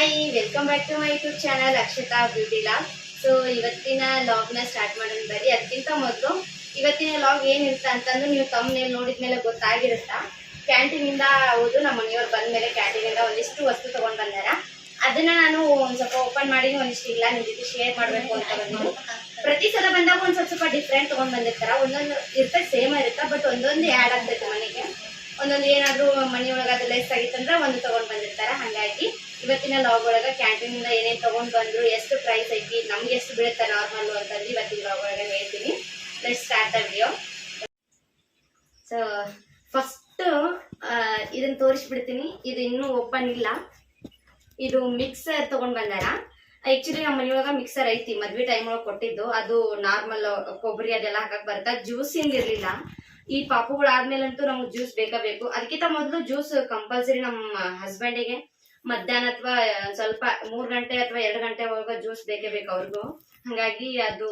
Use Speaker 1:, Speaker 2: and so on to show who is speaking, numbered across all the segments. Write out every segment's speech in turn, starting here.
Speaker 1: Hi, welcome back to my YouTube channel Akshata beauty log. So ಇವತ್ತಿನ ಲಾಗ್ನ start ಮಾಡೋಣ ಬರೀ. ಅದಕ್ಕಿಂತ ಮೊದಲು ಇವತ್ತಿನ ಲಾಗ್ ಏನಿರುತ್ತೆ ಅಂತಂದು ನೀವು ತಮ್ಮನೇಲಿ ನೋಡಿದ್ಮೇಲೆ ಗೊತ್ತಾಗಿರುತ್ತಾ. ಕ್ಯಾಂಟೀನಿಂದ ಹೌದು, ನಮ್ಮ ಮನೆಯವ್ರು ಬಂದಮೇಲೆ ಕ್ಯಾಂಟೀನಿಂದ ಒಂದಿಷ್ಟು ವಸ್ತು ತೊಗೊಂಡು ಬಂದಾರ. ಅದನ್ನ ನಾನು ಒಂದು ಸ್ವಲ್ಪ ಓಪನ್ ಮಾಡಿ ಒಂದಿಷ್ಟು ಇಲ್ಲ ನಿಮ್ಮ ಜೊತೆ ಶೇರ್ ಮಾಡಬೇಕು ಅಂತ ಬಂದು. ಪ್ರತಿ ಸಲ ಬಂದಾಗ ಒಂದು ಸ್ವಲ್ಪ ಡಿಫ್ರೆಂಟ್ ತೊಗೊಂಡು ಬಂದಿರ್ತಾರ. ಒಂದೊಂದು ಇರ್ತದೆ, ಸೇಮ್ ಇರುತ್ತೆ, ಬಟ್ ಒಂದೊಂದು ಆ್ಯಡ್ ಆಗ್ತೈತೆ ಮನೆಗೆ. ಒಂದೊಂದು ಏನಾದರೂ ಮನೆಯೊಳಗೆ ಅದು ಲೆಸ್ ಆಗಿತ್ತಂದ್ರೆ ಒಂದು ತೊಗೊಂಡು ಬಂದಿರ್ತಾರೆ. ಹಾಗಾಗಿ ಇವತ್ತಿನ ಲಾಗ್ ಒಳಗೆ ಕ್ಯಾಂಟೀನಿಂದ ಏನೇನು ತೊಗೊಂಡು ಬಂದರು, ಎಷ್ಟು ಪ್ರೈಸ್ ಐತಿ, ನಮ್ಗೆ ಎಷ್ಟು ಬೀಳುತ್ತೆ ನಾರ್ಮಲ್ಲು ಅಂತಂದು ಇವತ್ತಿನ ಲಾಗ್ ಒಳಗೆ ಹೇಳ್ತೀನಿ. Let's start the video. So first ಇದನ್ನು ತೋರಿಸ್ಬಿಡ್ತೀನಿ. ಇದು ಇನ್ನೂ ಓಪನ್ ಇಲ್ಲ. ಇದು ಮಿಕ್ಸರ್ ತೊಗೊಂಡು ಬಂದಾರ. ಆ್ಯಕ್ಚುಲಿ ನಮ್ಮ ಮನೆಯೊಳಗೆ ಮಿಕ್ಸರ್ ಐತಿ, ಮದ್ವೆ ಟೈಮ್ ಒಳಗೆ ಕೊಟ್ಟಿದ್ದು. ಅದು ನಾರ್ಮಲ್ ಕೊಬ್ಬರಿ ಅದೆಲ್ಲ ಹಾಕಕ್ಕೆ ಬರುತ್ತೆ. ಜ್ಯೂಸಿಂದ ಇರಲಿಲ್ಲ. ಈ ಪಾಪುಗಳಾದ್ಮೇಲಂತೂ ನಮ್ಗೆ ಜ್ಯೂಸ್ ಬೇಕು. ಅದಕ್ಕಿಂತ ಮೊದಲು ಜ್ಯೂಸ್ ಕಂಪಲ್ಸರಿ ನಮ್ಮ ಹಸ್ಬೆಂಡಿಗೆ ಮಧ್ಯಾಹ್ನ ಅಥವಾ ಸ್ವಲ್ಪ 3 ಗಂಟೆ ಅಥವಾ 2 ಗಂಟೆ ಒಳಗೆ ಜ್ಯೂಸ್ ಬೇಕೇ ಬೇಕು ಅವ್ರಿಗೂ. ಹಾಗಾಗಿ ಅದು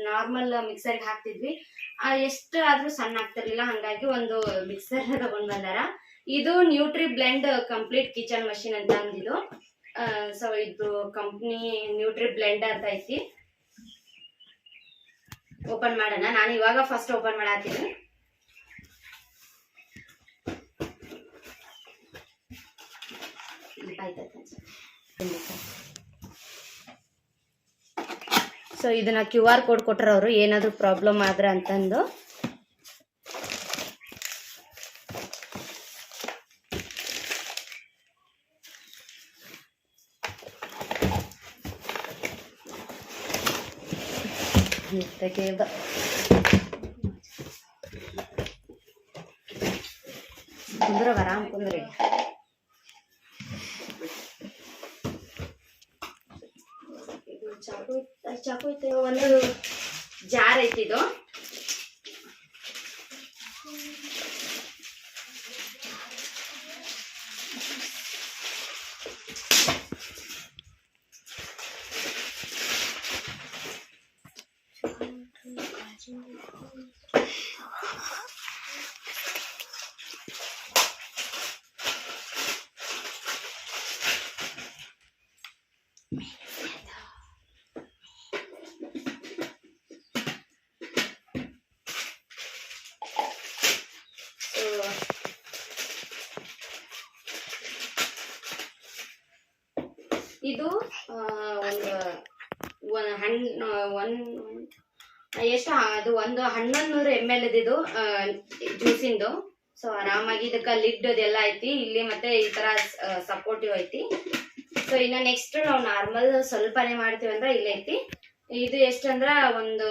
Speaker 1: ನಾರ್ಮಲ್ ಮಿಕ್ಸರ್ಗೆ ಹಾಕ್ತಿದ್ವಿ. ಎಷ್ಟು ಆದ್ರೂ ಸಣ್ಣ ಆಗ್ತಿರ್ಲಿಲ್ಲ. ಹಾಗಾಗಿ ಒಂದು ಮಿಕ್ಸರ್ ತಗೊಂಡ್ ಬಂದಾರ. ಇದು nutri blend complete kitchen machine ಅಂತ ಅಂದಿದ್ದು. ಸೊ ಇದು ಕಂಪ್ನಿ ನ್ಯೂಟ್ರಿ ಬ್ಲೆಂಡ್ ಅಂತ ಐತಿ. ಓಪನ್ ಮಾಡೋಣ. ನಾನು ಇವಾಗ ಫಸ್ಟ್ ಓಪನ್ ಮಾಡತ್ತೀನಿ. ಸೊ ಇದನ್ನ QR ಕೋಡ್ ಕೊಟ್ಟರು ಅವರು, ಏನಾದರೂ ಪ್ರಾಬ್ಲಮ್ ಆದ್ರೆ ಅಂತಂದು. ಕುಂದ್ರ ಆರಾಮ್ ಕುಂದ್ರಿ. ಚಾಕು ಐತೆ. ಒಂದು ಜಾರ್ ಐತಿ. ಇದು ಇದು ಎಷ್ಟು ಅದು ಒಂದು 1100 ml ಇದು ಜ್ಯೂಸಿಂದು. ಸೊ ಆರಾಮಾಗಿ ಇದಕ್ಕೆ ಲಿಡ್ ಅದೆಲ್ಲ ಐತಿ ಇಲ್ಲಿ, ಮತ್ತೆ ಈ ತರ ಸಪೋರ್ಟಿವ್ ಐತಿ. ಸೊ ಇನ್ನು ನೆಕ್ಸ್ಟ್ ನಾವು ನಾರ್ಮಲ್ ಸ್ವಲ್ಪನೇ ಮಾಡ್ತೀವಿ ಅಂದ್ರೆ ಇಲ್ಲಿ ಐತಿ. ಇದು ಎಷ್ಟಂದ್ರ ಒಂದು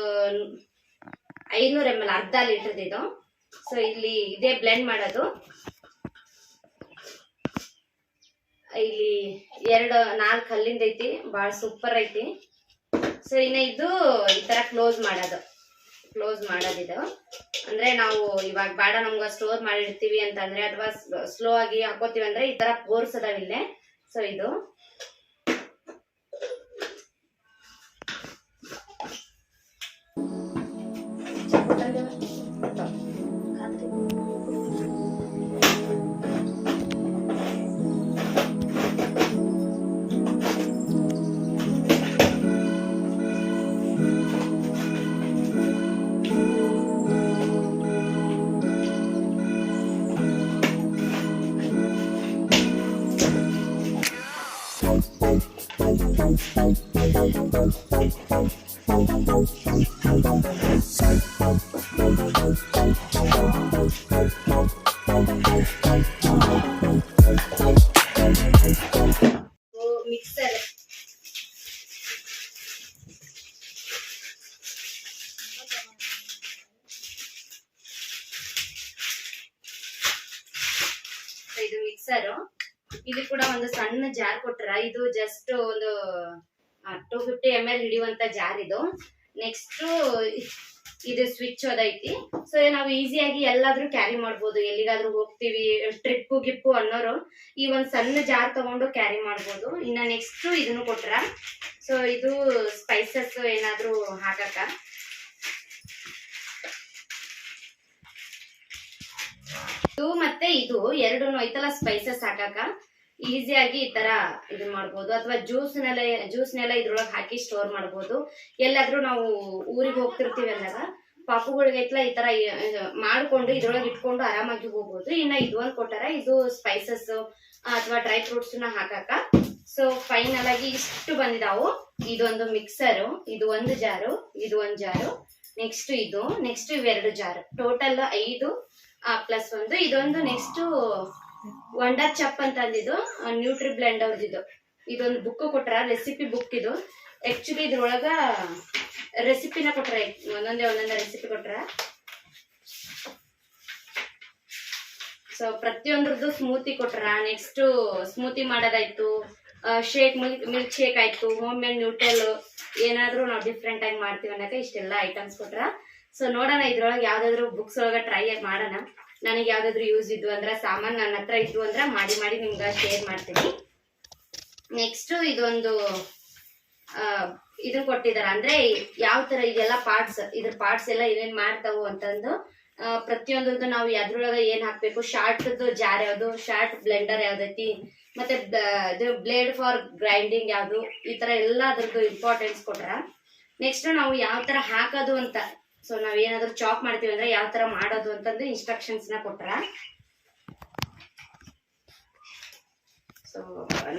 Speaker 1: 500 ml, ಅರ್ಧ ಲೀಟರ್ ಇದು. ಸೊ ಇಲ್ಲಿ ಇದೇ ಬ್ಲೆಂಡ್ ಮಾಡೋದು. ಇಲ್ಲಿ 4 ಕಲ್ಲಿಂದ ಐತಿ, ಭಾಳ ಸೂಪರ್ ಐತಿ. ಸೊ ಇನ್ನ ಇದು ಈ ತರ ಕ್ಲೋಸ್ ಮಾಡೋದಿದು. ಅಂದ್ರೆ ನಾವು ಇವಾಗ ಬೇಡ ನಮ್ಗೆ ಸ್ಟೋರ್ ಮಾಡಿರ್ತೀವಿ ಅಂತಂದ್ರೆ, ಅಥವಾ ಸ್ಲೋ ಆಗಿ ಹಾಕೋತೀವಿ ಅಂದ್ರೆ ಈ ತರ ಪೋರ್ಸ್ ಅದಾವಿಲ್ಲೇ. ಸೊ ಇದು ಮಿಕ್ಸರ್. ಇದು ಮಿಕ್ಸರು. ಇದು ಕೂಡ ಒಂದು ಸಣ್ಣ ಜಾರ್ ಕೊಟ್ರ. ಇದು ಜಸ್ಟ್ ಒಂದು 250 ml ಹಿಡಿಯುವಂತ ಜಾರ್ ಇದು. ನೆಕ್ಸ್ಟ್ ಇದು ಸ್ವಿಚ್ ಅದೈತಿ. ಸೊ ನಾವು ಈಸಿಯಾಗಿ ಎಲ್ಲಾದ್ರೂ ಕ್ಯಾರಿ ಮಾಡ್ಬೋದು. ಎಲ್ಲಿಗಾದ್ರೂ ಹೋಗ್ತೀವಿ, ಟ್ರಿಪ್ಪು ಗಿಪ್ಪು ಅನ್ನೋರು ಈ ಒಂದ್ ಸಣ್ಣ ಜಾರ್ ತಗೊಂಡು ಕ್ಯಾರಿ ಮಾಡ್ಬೋದು. ಇನ್ನ ನೆಕ್ಸ್ಟ್ ಇದನ್ನು ಕೊಟ್ರ. ಸೊ ಇದು ಸ್ಪೈಸಸ್ ಏನಾದ್ರೂ ಹಾಕಕ್ಕ. ಇದು ಮತ್ತೆ ಇದು ಎರಡೂನು ಐತಲ್ಲ ಸ್ಪೈಸಸ್ ಹಾಕಾಕ. ಈಸಿಯಾಗಿ ಈ ತರ ಇದು ಮಾಡ್ಬೋದು. ಅಥವಾ ಜ್ಯೂಸ್ನೆಲ್ಲ ಇದ್ರೊಳಗೆ ಹಾಕಿ ಸ್ಟೋರ್ ಮಾಡ್ಬೋದು. ಎಲ್ಲಾದ್ರೂ ನಾವು ಊರಿಗೆ ಹೋಗ್ತಿರ್ತೀವಿ ಅಂದಾಗ ಪಾಪುಗಳಿಗೆಲ್ಲ ಈ ತರ ಮಾಡ್ಕೊಂಡು ಇದ್ರೊಳಗೆ ಇಟ್ಕೊಂಡು ಆರಾಮಾಗಿ ಹೋಗ್ಬೋದು. ಇನ್ನ ಇದು ಒಂದ್ ಕೊಟ್ಟಾರ, ಇದು ಸ್ಪೈಸಸ್ ಅಥವಾ ಡ್ರೈ ಫ್ರೂಟ್ಸ್ ನ ಹಾಕಾಕ. ಸೊ ಫೈನಲ್ ಆಗಿ ಇಷ್ಟು ಬಂದಿದಾವು. ಇದೊಂದು ಮಿಕ್ಸರು, ಇದು ಒಂದು ಜಾರು, ಇದು ಒಂದ್ ಜಾರು, ನೆಕ್ಸ್ಟ್ ಇವೆರಡು ಜಾರು, ಟೋಟಲ್ 5 ಪ್ಲಸ್ 1 ಇದೊಂದು. ನೆಕ್ಸ್ಟ್ ವಂಡರ್ ಚಪ್ ಅಂತ ಅಂದಿದ್ದು ನ್ಯೂಟ್ರಿ ಬ್ಲೆಂಡ್ ಅವ್ರದ್ದು. ಇದೊಂದು ಬುಕ್ ಕೊಟ್ರ, ರೆಸಿಪಿ ಬುಕ್. ಇದು ಆಕ್ಚುಲಿ ಇದ್ರೊಳಗ ರೆಸಿಪಿನ ಕೊಟ್ರ, ಒಂದೊಂದೇ ರೆಸಿಪಿ ಕೊಟ್ರ. ಸೊ ಪ್ರತಿಯೊಂದ್ರದ್ದು ಸ್ಮೂತಿ ಕೊಟ್ರ. ನೆಕ್ಸ್ಟ್ ಸ್ಮೂತಿ ಮಾಡೋದಾಯ್ತು, ಶೇಕ್, ಮಿಲ್ಕ್ ಶೇಕ್ ಆಯ್ತು, ಹೋಮ್ ಮೇಡ್ ನ್ಯೂಟೆಲ್, ಏನಾದ್ರೂ ನಾವು ಡಿಫ್ರೆಂಟ್ ಆಗಿ ಮಾಡ್ತೀವಿ ಅನ್ನಕ ಇಷ್ಟೆಲ್ಲ ಐಟಮ್ಸ್ ಕೊಟ್ರ. ಸೊ ನೋಡೋಣ ಇದ್ರೊಳಗೆ ಯಾವ್ದಾದ್ರು ಬುಕ್ಸ್ ಒಳಗ ಟ್ರೈ ಮಾಡೋಣ. ನನಗೆ ಯಾವ್ದಾದ್ರು ಯೂಸ್ ಇದ್ವು ಅಂದ್ರೆ, ಸಾಮಾನ್ ನನ್ನ ಹತ್ರ ಇದ್ವು ಅಂದ್ರೆ ಮಾಡಿ ನಿಮ್ಗೆ ಶೇರ್ ಮಾಡ್ತೀನಿ. ನೆಕ್ಸ್ಟ್ ಇದೊಂದು ಇದನ್ನ ಕೊಟ್ಟಿದಾರ, ಅಂದ್ರೆ ಯಾವ ತರ ಇದೆಲ್ಲ ಪಾರ್ಟ್ಸ್, ಇದ್ರ ಪಾರ್ಟ್ಸ್ ಎಲ್ಲ ಏನೇನ್ ಮಾಡ್ತಾವು ಅಂತಂದು ಪ್ರತಿಯೊಂದು ನಾವು ಅದ್ರೊಳಗ ಏನ್ ಹಾಕ್ಬೇಕು, ಶಾರ್ಟ್ ಜಾರ್ ಯಾವ್ದು, ಶಾರ್ಟ್ ಬ್ಲೆಂಡರ್ ಯಾವ್ದೈತಿ, ಮತ್ತೆ ಬ್ಲೇಡ್ ಫಾರ್ ಗ್ರೈಂಡಿಂಗ್ ಯಾವ್ದು, ಈ ತರ ಎಲ್ಲ ಅದ್ರದ್ದು ಇಂಪಾರ್ಟೆನ್ಸ್ ಕೊಟ್ರ. ನೆಕ್ಸ್ಟ್ ನಾವು ಯಾವ ತರ ಹಾಕೋದು ಅಂತ, ಸೊ ನಾವ್ ಏನಾದ್ರು ಚಾಪ್ ಮಾಡ್ತೀವಿ ಅಂದ್ರೆ ಯಾವ ತರ ಮಾಡೋದು ಅಂತಂದು ಇನ್ಸ್ಟ್ರಕ್ಷನ್ಸ್ ನ ಕೊಟ್ರ. ಸೊ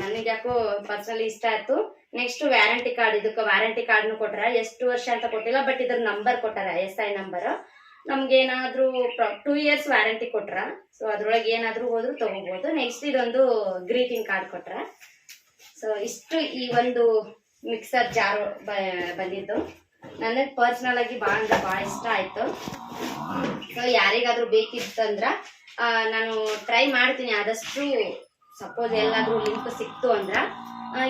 Speaker 1: ನನಗೆ ಯಾಕೋ ಪರ್ಸನಲಿ ಇಷ್ಟ ಆಯ್ತು. ನೆಕ್ಸ್ಟ್ ವ್ಯಾರಂಟಿ ಕಾರ್ಡ್, ಇದಕ್ಕೆ ವ್ಯಾರಂಟಿ ಕಾರ್ಡ್ನು ಕೊಟ್ರ. ಎಷ್ಟು ವರ್ಷ ಅಂತ ಕೊಟ್ಟಿಲ್ಲ, ಬಟ್ ಇದ್ರ ನಂಬರ್ ಕೊಟ್ಟಾರ, SI ನಂಬರ್. ನಮ್ಗೆ ಏನಾದ್ರೂ 2 years ವ್ಯಾರಂಟಿ ಕೊಟ್ರ. ಸೊ ಅದ್ರೊಳಗೆ ಏನಾದ್ರೂ ಹೋದ್ರು ತಗೋಬಹುದು. ನೆಕ್ಸ್ಟ್ ಇದೊಂದು ಗ್ರೀಟಿಂಗ್ ಕಾರ್ಡ್ ಕೊಟ್ರ. ಸೊ ಇಷ್ಟು ಈ ಒಂದು ಮಿಕ್ಸರ್ ಜಾರ್ ಬಂದಿದ್ದು. ನನಗೆ ಪರ್ಸನಲ್ ಆಗಿ ಭಾಳ ಇಷ್ಟ ಆಯ್ತು. ಸೊ ಯಾರಿಗಾದ್ರೂ ಬೇಕಿತ್ತಂದ್ರ ನಾನು ಟ್ರೈ ಮಾಡ್ತೀನಿ ಆದಷ್ಟು. ಸಪೋಸ್ ಎಲ್ಲಾದ್ರೂ ಲಿಂಕ್ ಸಿಕ್ತು ಅಂದ್ರ,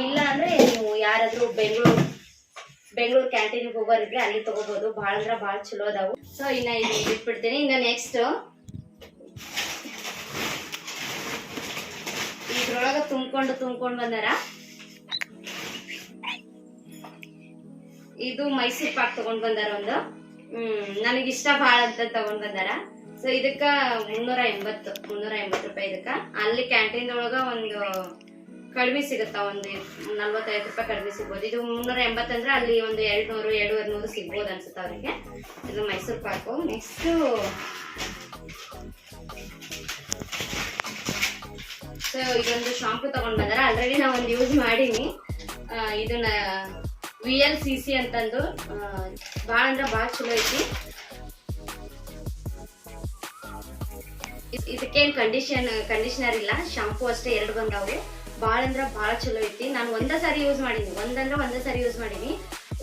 Speaker 1: ಇಲ್ಲ ಅಂದ್ರೆ ನೀವು ಯಾರಾದ್ರೂ ಬೆಂಗಳೂರು ಕ್ಯಾಂಟೀನ್ ಹೋಗೋರಿದ್ರೆ ಅಲ್ಲಿ ತಗೋಬಹುದು. ಭಾಳ ಚಲೋ ಅದಾವು. ಸೊ ಇನ್ನ ಇಲ್ಲಿ ಬಿಟ್ಬಿಡ್ತೀನಿ. ಇನ್ನ ನೆಕ್ಸ್ಟ್ ಇದ್ರೊಳಗ ತುಂಬ್ಕೊಂಡು ಬಂದಾರ. ಇದು ಮೈಸೂರ್ ಪಾಕ್ ತಗೊಂಡ್ ಬಂದಾರ ಒಂದು. ನನಗಿಷ್ಟ ಭಾಳ ಅಂತ ತಗೊಂಡ್ ಬಂದಾರ. ಸೊ ಇದಕ್ಕ 380 ರೂಪಾಯಿ. ಇದಕ್ಕ ಅಲ್ಲಿ ಕ್ಯಾಂಟೀನ್ ಒಳಗ ಒಂದು ಕಡಿಮೆ ಸಿಗುತ್ತ, ಒಂದು 45 ರೂಪಾಯಿ ಕಡಿಮೆ ಸಿಗ್ಬೋದು. ಇದು 380 ಅಂದ್ರೆ ಅಲ್ಲಿ ಒಂದು 200-250 ಸಿಗ್ಬೋದು ಅನ್ಸುತ್ತ ಅವ್ರಿಗೆ. ಇದು ಮೈಸೂರ್ ಪಾಕು. ನೆಕ್ಸ್ಟ್ ಸೊ ಇದೊಂದು ಶಾಂಪು ತಗೊಂಡ್ ಬಂದಾರ. ಆಲ್ರೆಡಿ ನಾ ಒಂದು ಯೂಸ್ ಮಾಡೀನಿ. ಇದನ್ನ VLCC ಅಂತಂದು ಭಾಳ ಅಂದ್ರೆ ಭಾಳ ಚಲೋ ಐತಿ. ಇದಕ್ಕೇನ್ ಕಂಡೀಷನರ್ ಇಲ್ಲ, ಶಾಂಪೂ ಅಷ್ಟೇ 2 ಬಂದಾವು. ಭಾಳ ಅಂದ್ರೆ ಭಾಳ ಚಲೋ ಐತಿ. ನಾನು ಒಂದೇ ಸಾರಿ ಯೂಸ್ ಮಾಡೀನಿ.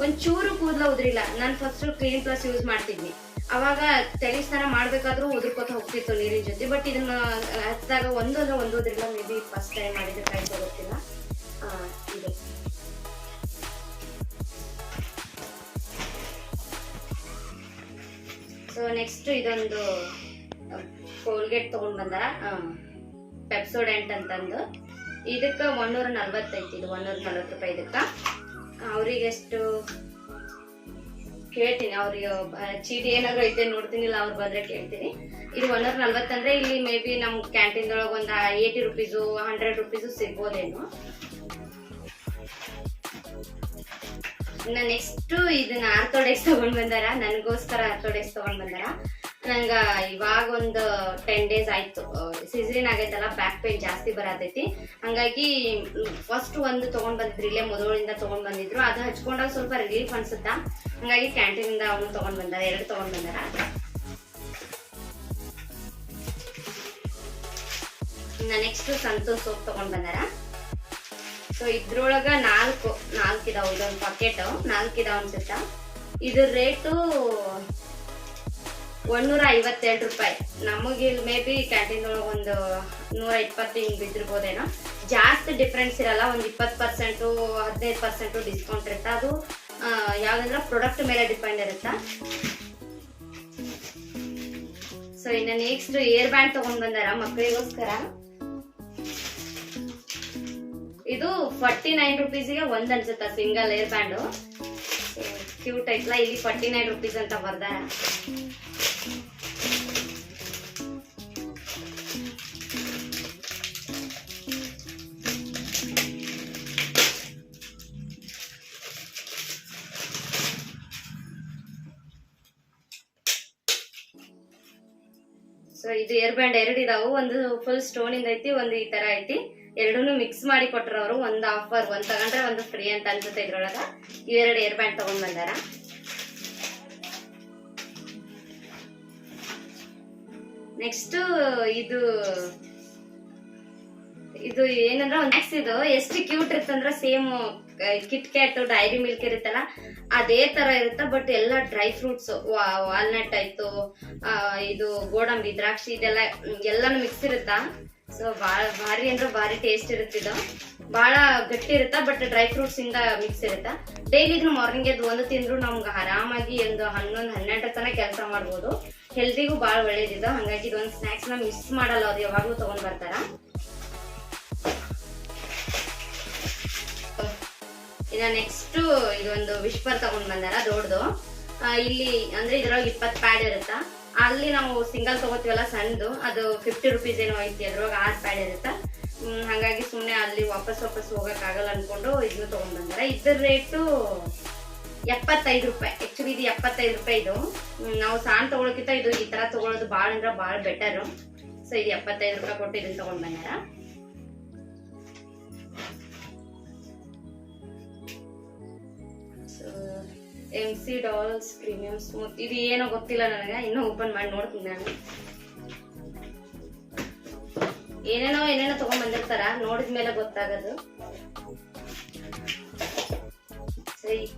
Speaker 1: ಒಂಚೂರು ಕೂದಲ ಉದ್ರಿಲ್ಲ. ನಾನು ಫಸ್ಟ್ ಕ್ಲೀನ್ ಪ್ಲಸ್ ಯೂಸ್ ಮಾಡ್ತಿದ್ನಿ. ಅವಾಗ ತಲೆ ಸ್ನಾನ ಮಾಡ್ಬೇಕಾದ್ರೂ ಉದುರ್ಕೋತ ಹೋಗ್ತಿತ್ತು ನೀರಿನ ಜೊತೆ. ಬಟ್ ಇದನ್ನ ಹಚ್ಚಿದಾಗ ಒಂದು ಉದ್ರಿಲ್ಲ. ಮೇ ಬಿ ಫಸ್ಟ್ ಟೈಮ್ ಮಾಡಿದ್ರೆ ಟ್ರೈ ಗೊತ್ತಿಲ್ಲ. ಇದು ಸೊ ನೆಕ್ಸ್ಟ್ ಇದೊಂದು ಕೋಲ್ಗೇಟ್ ತಗೊಂಡ್ ಬಂದಾರ, ಪೆಪ್ಸೋಡೆಂಟ್ ಅಂತಂದು. ಇದಕ್ಕ 140 ಐತಿ. ಇದು 140 ರೂಪಾಯಿ. ಇದಕ್ಕ ಅವ್ರಿಗೆ ಎಷ್ಟು ಕೇಳ್ತೀನಿ, ಅವ್ರಿಗೆ ಚೀಟಿ ಏನಾದ್ರು ಐತೆ ನೋಡ್ತೀನಿಲ್ಲ, ಅವ್ರು ಬಂದ್ರೆ ಕೇಳ್ತೀನಿ. ಇದು 140 ಅಂದ್ರೆ ಇಲ್ಲಿ ಮೇ ಬಿ ನಮ್ ಕ್ಯಾಂಟೀನ್ ಒಳಗೆ ಒಂದು 80 ರೂಪೀಸು 100 ರೂಪೀಸು ಸಿಗ್ಬೋದೇನು. ಇನ್ನ ನೆಕ್ಸ್ಟ್ ಇದನ್ನ ಆರ್ಥೋಡೆಕ್ಸ್ ತಗೊಂಡ್ ಬಂದಾರ. ನನಗೋಸ್ಕರ ಆರ್ಥೋಡೆಕ್ಸ್ ತಗೊಂಡ್ ಬಂದಾರ. ನಂಗ ಇವಾಗ ಒಂದು 10 days ಆಯ್ತು, ಸಿಸರಿನ್ ಆಗೈತಲ್ಲ, ಬ್ಯಾಕ್ ಪೇನ್ ಜಾಸ್ತಿ ಬರತೈತಿ. ಹಂಗಾಗಿ ಫಸ್ಟ್ ಒಂದು ತಗೊಂಡ್ ಬಂದಿದ್ರು, ಇಲ್ಲೇ ಮೊದಲಿಂದ ತಗೊಂಡ್ ಬಂದಿದ್ರು. ಅದು ಹಚ್ಕೊಂಡಾಗ ಸ್ವಲ್ಪ ರಿಲೀಫ್ ಅನ್ಸುತ್ತ. ಹಂಗಾಗಿ ಕ್ಯಾಂಟೀನ್ ಇಂದ ಅವನು ತಗೊಂಡ್ ಬಂದಾರ, 2 ತಗೊಂಡ್ ಬಂದಾರ. ನೆಕ್ಸ್ಟ್ ಸಂತೂರ್ ಸೋಪ್ ತಗೊಂಡ್ ಬಂದಾರ. ಸೊ ಇದ್ರೊಳಗ 4 ಇದಾವ. ಇದೊಂದು ಪಾಕೆಟ್ 4 ಇದಾವ ಅನ್ಸುತ್ತ. ಇದ್ರ ರೇಟು 152 ರೂಪಾಯಿ. ನಮಗೆ ಮೇ ಬಿ ಕ್ಯಾಂಟೀನ್ ಒಳಗೆ ಒಂದು 120 ಹಿಂಗ್ ಬಿದ್ದಿರ್ಬೋದೇನೋ. ಜಾಸ್ತಿ ಡಿಫ್ರೆನ್ಸ್ ಇರಲ್ಲ, ಒಂದು 20% 15% ಡಿಸ್ಕೌಂಟ್ ಇರುತ್ತೆ. ಅದು ಯಾವ್ದಂದ್ರೆ ಪ್ರಾಡಕ್ಟ್ ಮೇಲೆ ಡಿಪೆಂಡ್ ಇರುತ್ತೆ. ಸೊ ಇನ್ನು ನೆಕ್ಸ್ಟ್ ಏರ್ ಬ್ಯಾಂಡ್ ತಗೊಂಡ್ ಬಂದಾರ ಮಕ್ಕಳಿಗೋಸ್ಕರ. ಇದು 49 ರೂಪೀಸಿಗೆ ಒಂದ್ ಅನ್ಸುತ್ತ, ಸಿಂಗಲ್ ಏರ್ ಬ್ಯಾಂಡ್. ಕ್ಯೂಟ್ ಐತ್ಲಾ. ಇಲ್ಲಿ 49 ರೂಪೀಸ್ ಅಂತ ಬರ್ದಾರ. ಸೊ ಇದು ಏರ್ ಬ್ಯಾಂಡ್ 2 ಇದಾವು, ಒಂದು ಫುಲ್ ಸ್ಟೋನ್ ಇಂದ ಐತಿ, ಒಂದು ಈ ತರ ಐತಿ. ಎರಡನ್ನೂ ಮಿಕ್ಸ್ ಮಾಡಿ ಕೊಟ್ರ ಅವರು. ಒಂದು ಆಫರ್, ಒಂದು ತಗೊಂಡ್ರೆ ಒಂದು ಫ್ರೀ ಅಂತ ಅನ್ಸುತ್ತೆ ಇದ್ರೊಳಗ. ಇವೆರಡು ಏರ್ ಬ್ಯಾಂಡ್ ತಗೊಂಡ್ ಬಂದಾರ. ನೆಕ್ಸ್ಟ್ ಇದು ಏನಂದ್ರ ನೆಕ್ಸ್ಟ್ ಇದು ಎಷ್ಟು ಕ್ಯೂಟ್ ಇರುತ್ತಂದ್ರ same Kit Kat Dairy Milk ಇರುತ್ತಲ್ಲ ಅದೇ ತರ ಇರುತ್ತ. ಬಟ್ ಎಲ್ಲ ಡ್ರೈ ಫ್ರೂಟ್ಸ್, ವಾಲ್ನಟ್ ಆಯ್ತು, ಇದು ಗೋಡಂಬಿ, ದ್ರಾಕ್ಷಿ, ಎಲ್ಲಾನು ಮಿಕ್ಸ್ ಇರುತ್ತಾ. ಸೊ ಭಾರಿ ಅಂದ್ರೆ ಭಾರಿ ಟೇಸ್ಟ್ ಇರುತ್ತಿದ್ದು. ಬಹಳ ಗಟ್ಟಿ ಇರುತ್ತ, ಬಟ್ ಡ್ರೈ ಫ್ರೂಟ್ಸ್ ಇಂದ ಮಿಕ್ಸ್ ಇರುತ್ತ. ಡೈಲಿ ಇದನ್ನ ಮಾರ್ನಿಂಗ್ ಎದ್ದು ಒಂದು ತಿಂದ್ರು ನಮ್ಗೆ ಆರಾಮಾಗಿ ಒಂದು 11-12 ತನಕ ಕೆಲಸ ಮಾಡ್ಬೋದು. ಹೆಲ್ದಿಗೂ ಬಹಳ ಒಳ್ಳೇದಿದ್ದು. ಹಂಗಾಗಿ ಇದೊಂದು ಸ್ನಾಕ್ಸ್ ನ ಮಿಸ್ ಮಾಡಲ್ಲ, ಅವ್ರು ಯಾವಾಗ್ಲೂ ತಗೊಂಡ್ ಬರ್ತಾರ. ಇನ್ನ ನೆಕ್ಸ್ಟ್ ಇದೊಂದು ವಿಶ್ಪರ್ ತಗೊಂಡ್ ಬಂದಾರ ದೊಡ್ಡದು. ಇಲ್ಲಿ ಅಂದ್ರೆ ಇದ್ರೊಳಗೆ 20 ಪ್ಯಾಡ್ ಇರುತ್ತ. ಅಲ್ಲಿ ನಾವು ಸಿಂಗಲ್ ತಗೋತೀವಲ್ಲ ಸಣ್ಣದು, ಅದು 50 ರೂಪೀಸ್ ಏನೋ ಐತಿ. ಅದ್ರೊಳಗೆ 6 ಪ್ಯಾಡ್ ಇರುತ್ತ. ಹಾಗಾಗಿ ಸುಮ್ನೆ ಅಲ್ಲಿ ವಾಪಸ್ ಹೋಗಕ್ ಆಗಲ್ಲ ಅನ್ಕೊಂಡು ಇದನ್ನು ತಗೊಂಡ್ ಬಂದಾರ. ಇದ್ರ ರೇಟು 75 ರೂಪಾಯಿ. ಆಕ್ಚುಲಿ ಇದು 75 ರೂಪಾಯಿ. ಇದು ನಾವು ಸಣ್ಣ ತಗೊಳಕ್ಕಿಂತ ಇದು ಈ ತರ ತಗೊಳೋದು ಬಾಳ ಅಂದ್ರೆ ಬಾಳ ಬೆಟರ್. ಸೊ ಇದು 75 ರೂಪಾಯಿ ಕೊಟ್ಟು ಇದನ್ನ ತಗೊಂಡ್ ಬಂದಾರ. MC dolls premium smooth. ಇದು ಏನೋ ಗೊತ್ತಿಲ್ಲ ನನಗೆ, ಇನ್ನೂ ಓಪನ್ ಮಾಡಿ ನೋಡ್ತೀನಿ ನಾನು. ಏನೇನೋ ತಗೊಂಡ್ ಬಂದಿರ್ತಾರ, ನೋಡಿದ್ಮೇಲೆ ಗೊತ್ತಾಗದು.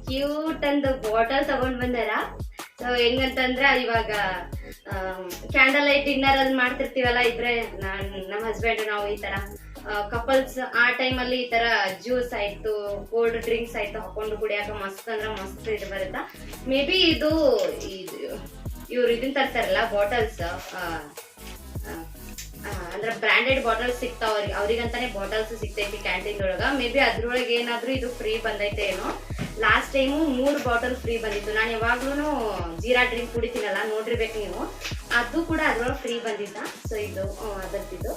Speaker 1: ಕ್ಯೂಟ್ ಅಂದ್ ಬಾಟಲ್ ತಗೊಂಡ್ ಬಂದಾರ. ಸೊ ಹೆಂಗಂತಂದ್ರ ಇವಾಗ ಕ್ಯಾಂಡಲ್ ಲೈಟ್ ಡಿನ್ನರ್ ಅಲ್ಲಿ ಮಾಡ್ತಿರ್ತೀವಲ್ಲ ಇಬ್ರೆ, ನಮ್ಮ ಹಸ್ಬೆಂಡ್ ನಾವು ಈ ತರ ಕಪಲ್ಸ್, ಆ ಟೈಮ್ ಅಲ್ಲಿ ಈ ತರ ಜ್ಯೂಸ್ ಆಯ್ತು, ಕೋಲ್ಡ್ ಡ್ರಿಂಕ್ಸ್ ಆಯ್ತು ಹಾಕೊಂಡು ಕುಡಿಯಾಕ ಮಸ್ತ್ ಅಂದ್ರ ಮಸ್ತ್ ಇದು ಬರುತ್ತ. ಮೇ ಬಿ ಇದು ಇವ್ರು ಇದನ್ ತರ್ತಾರಲ್ಲ ಬಾಟಲ್ಸ್, ಅಂದ್ರೆ ಬ್ರಾಂಡೆಡ್ ಬಾಟಲ್ಸ್ ಸಿಗ್ತಾವ ಅವ್ರಿಗಂತಾನೆ ಬಾಟಲ್ಸ್ ಸಿಗ್ತೈತಿ ಕ್ಯಾಂಟೀನ್ ಒಳಗ. ಮೇ ಬಿ ಅದ್ರೊಳಗೆ ಏನಾದ್ರು ಇದು ಫ್ರೀ ಬಂದೈತೆ ಏನೋ. ಲಾಸ್ಟ್ ಟೈಮು 3 ಬಾಟಲ್ ಫ್ರೀ ಬಂದಿತ್ತು. ನಾನು ಯಾವಾಗ್ಲೂ ಜೀರಾ ಡ್ರಿಂಕ್ ಕುಡಿತೀನಲ್ಲ, ನೋಡಿರ್ಬೇಕು ನೀವು, ಅದು ಕೂಡ ಅದ್ರೊಳಗೆ ಫ್ರೀ ಬಂದಿದ್ದ. ಸೊ ಇದು ಅದರದ್ದು.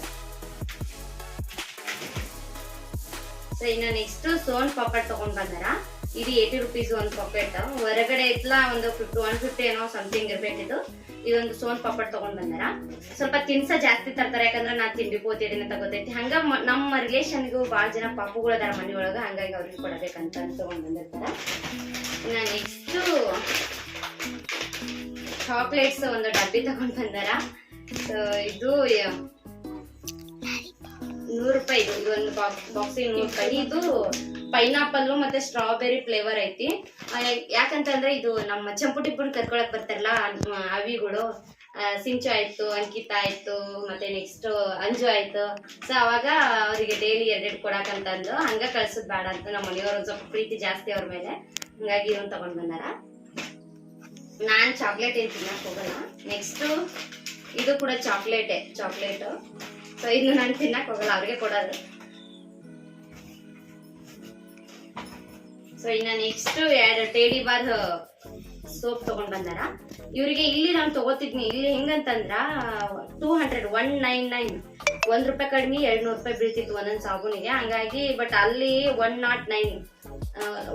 Speaker 1: ಸೊ ಇನ್ನು ನೆಕ್ಸ್ಟ್ ಸೋನ್ ಪಾಪಡ್ ತಗೊಂಡ್ ಬಂದಾರ. ಇದು 80 ರೂಪೀಸ್ ಒಂದು ಪಾಕೆಟ್. ಹೊರಗಡೆ ಇತ್ಲ ಒಂದು 150 ಏನೋ ಸಮಥಿಂಗ್ ಇರ್ಬೇಕಿದ್ದು. ಇದೊಂದು ಸೋನ್ ಪಾಪಡ್ ತಗೊಂಡ್ ಬಂದಾರ. ಸ್ವಲ್ಪ ತಿನ್ಸ ಜಾಸ್ತಿ ತರ್ತಾರೆ, ಯಾಕಂದ್ರೆ ನಾ ತಿಂಡಿಪೋತಿನ ತಗೋತೈತಿ. ಹಂಗ ನಮ್ಮ ರಿಲೇಷನ್ಗೂ ಬಾಳ ಜನ ಪಾಪುಗಳು ಅದಾರ ಮನೆಯೊಳಗ, ಹಂಗಾಗಿ ಅವ್ರಿಗೆ ಕೊಡಬೇಕಂತ ತಗೊಂಡ್ ಬಂದಿರ್ತಾರ. ಇನ್ನ ನೆಕ್ಸ್ಟ್ ಚಾಕ್ಲೇಟ್ಸ್ ಒಂದು ಡಬ್ಬಿ ತಗೊಂಡ್ ಬಂದಾರ. ಸೊ ಇದು 100 ರೂಪಾಯಿ. ಇದು ಒಂದು ಬಾಕ್ಸಿಗೆ 100 ರೂಪಾಯಿ. ಇದು ಪೈನಾಪಲ್ ಮತ್ತೆ ಸ್ಟ್ರಾಬೆರಿ ಫ್ಲೇವರ್ ಐತಿ. ಯಾಕಂತಂದ್ರೆ ಇದು ನಮ್ಮ ಚಂಪುಟಿಪ್ಪನ್ ಕರ್ಕೊಳಕ್ ಬರ್ತಾರಲ್ಲ ಅವಿಗಳು, ಸಿಂಚು ಆಯ್ತು, ಅಂಕಿತಾ ಆಯ್ತು, ಮತ್ತೆ ನೆಕ್ಸ್ಟ್ ಅಂಜು ಆಯ್ತು. ಸೊ ಅವಾಗ ಅವರಿಗೆ ಡೈಲಿ 2 ಕೊಡಾಕಂತಂದು ಹಂಗ ಕಳ್ಸೋದ್ ಬೇಡ ಅಂತ ನಮ್ಮ ಮನೆಯವ್ರ ಒಂದ್ ಸ್ವಲ್ಪ ಪ್ರೀತಿ ಜಾಸ್ತಿ ಅವ್ರ ಮೇಲೆ, ಹಂಗಾಗಿ ಇವನ್ ತಗೊಂಡ್ ಬಂದಾರ. ನಾನ್ ಚಾಕ್ಲೇಟ್ ಏನ್ ತಿನ್ನಕ್ ಹೋಗಲ್ಲ. ನೆಕ್ಸ್ಟ್ ಇದು ಕೂಡ ಚಾಕ್ಲೇಟ್. ಸೊ ಇನ್ನು ನಾನು ತಿನ್ನಕ್ ಹೋಗಲ್ಲ, ಅವ್ರಿಗೆ ಕೊಡೋದು. ಸೊ ಇನ್ನ ನೆಕ್ಸ್ಟ್ 2 ಟೇಡಿ ಬಾರ್ ಸೋಪ್ ತಗೊಂಡ್ ಬಂದಾರ. ಇವ್ರಿಗೆ ಇಲ್ಲಿ ನಾನು ತಗೋತಿದ್ನಿ. ಇಲ್ಲಿ ಹೆಂಗಂತಂದ್ರ 199 1 ರೂಪಾಯಿ ಕಡಿಮೆ 200 ರೂಪಾಯಿ ಬೀಳ್ತಿತ್ತು ಒಂದೊಂದ್ ಸಾಬೂನಿಗೆ. ಹಂಗಾಗಿ ಬಟ್ ಅಲ್ಲಿ 109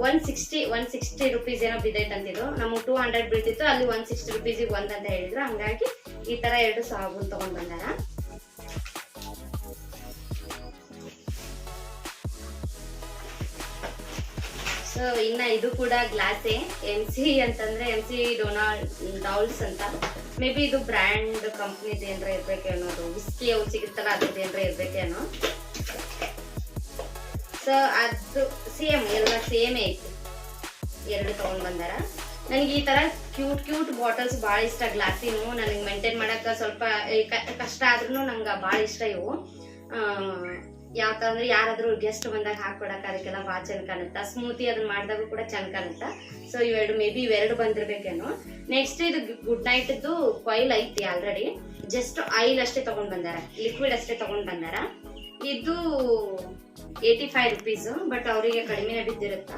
Speaker 1: 160 ರೂಪೀಸ್ ಏನೋ ಬಿದ್ದೈತಂತಿದ್ರು. ನಮಗ್ 200 ಬೀಳ್ತಿತ್ತು, ಅಲ್ಲಿ 160 ರೂಪೀಸಿಗೆ ಒಂದ್ ಅಂತ ಹೇಳಿದ್ರು. ಹಂಗಾಗಿ ಈ ತರ 2 ಸಾಬೂನ್ ತಗೊಂಡ್ ಬಂದಾರ. ಸೊ ಇನ್ನ ಇದು ಕೂಡ ಗ್ಲಾಸೆ. MC ಅಂತಂದ್ರೆ MC ಡಾಲ್ಸ್ ಅಂತ. ಮೇ ಬಿ ಇದು ಬ್ರ್ಯಾಂಡ್ ಕಂಪ್ನಿದ್ ಏನ್ರ ಇರ್ಬೇಕೇನೋ, ಅದು ವಿಸ್ಕಿ ಅವು ಸಿಗುತ್ತಲ್ಲ ಅದ್ರದ್ದು ಏನ್ರ ಇರ್ಬೇಕೇನೋ. ಸೊ ಅದು ಎಲ್ಲ ಸೇಮ್ ಐತಿ. 2 ತಗೊಂಡ್ ಬಂದಾರ. ನನಗೆ ಈ ತರ ಕ್ಯೂಟ್ ಬಾಟಲ್ಸ್ ಬಾಳ ಇಷ್ಟ. ಗ್ಲಾಸಿನು ನನಗೆ ಮೇಂಟೈನ್ ಮಾಡಕ್ ಸ್ವಲ್ಪ ಕಷ್ಟ ಆದ್ರೂ ನಂಗೆ ಬಾಳ ಇಷ್ಟ ಇವು. ಯಾಕಂದ್ರೆ ಯಾರಾದ್ರೂ ಗೆಸ್ಟ್ ಬಂದಾಗ ಹಾಕೊಡಕ್ ಅದಕ್ಕೆಲ್ಲ ಬಾಳ ಚಂದ ಕಾಣುತ್ತ. ಸ್ಮೂತಿ ಅದನ್ನ ಮಾಡಿದಾಗ ಕೂಡ ಚಂದ ಕಾಣುತ್ತ. ಸೊ ಮೇ ಬಿ ಇವೆರಡು ಬಂದಿರ್ಬೇಕೇನೋ. ನೆಕ್ಸ್ಟ್ ಇದು ಗುಡ್ ನೈಟ್ ಕಾಯಿಲ್ ಐತಿ ಆಲ್ರೆಡಿ. ಜಸ್ಟ್ ಆಯಿಲ್ ಅಷ್ಟೇ ತಗೊಂಡ್ ಬಂದಾರ, ಲಿಕ್ವಿಡ್ ಅಷ್ಟೇ ತಗೊಂಡ್ ಬಂದಾರ. ಇದು 85 ರೂಪೀಸ್, ಬಟ್ ಅವರಿಗೆ ಕಡಿಮೆನೆ ಬಿದ್ದಿರುತ್ತ.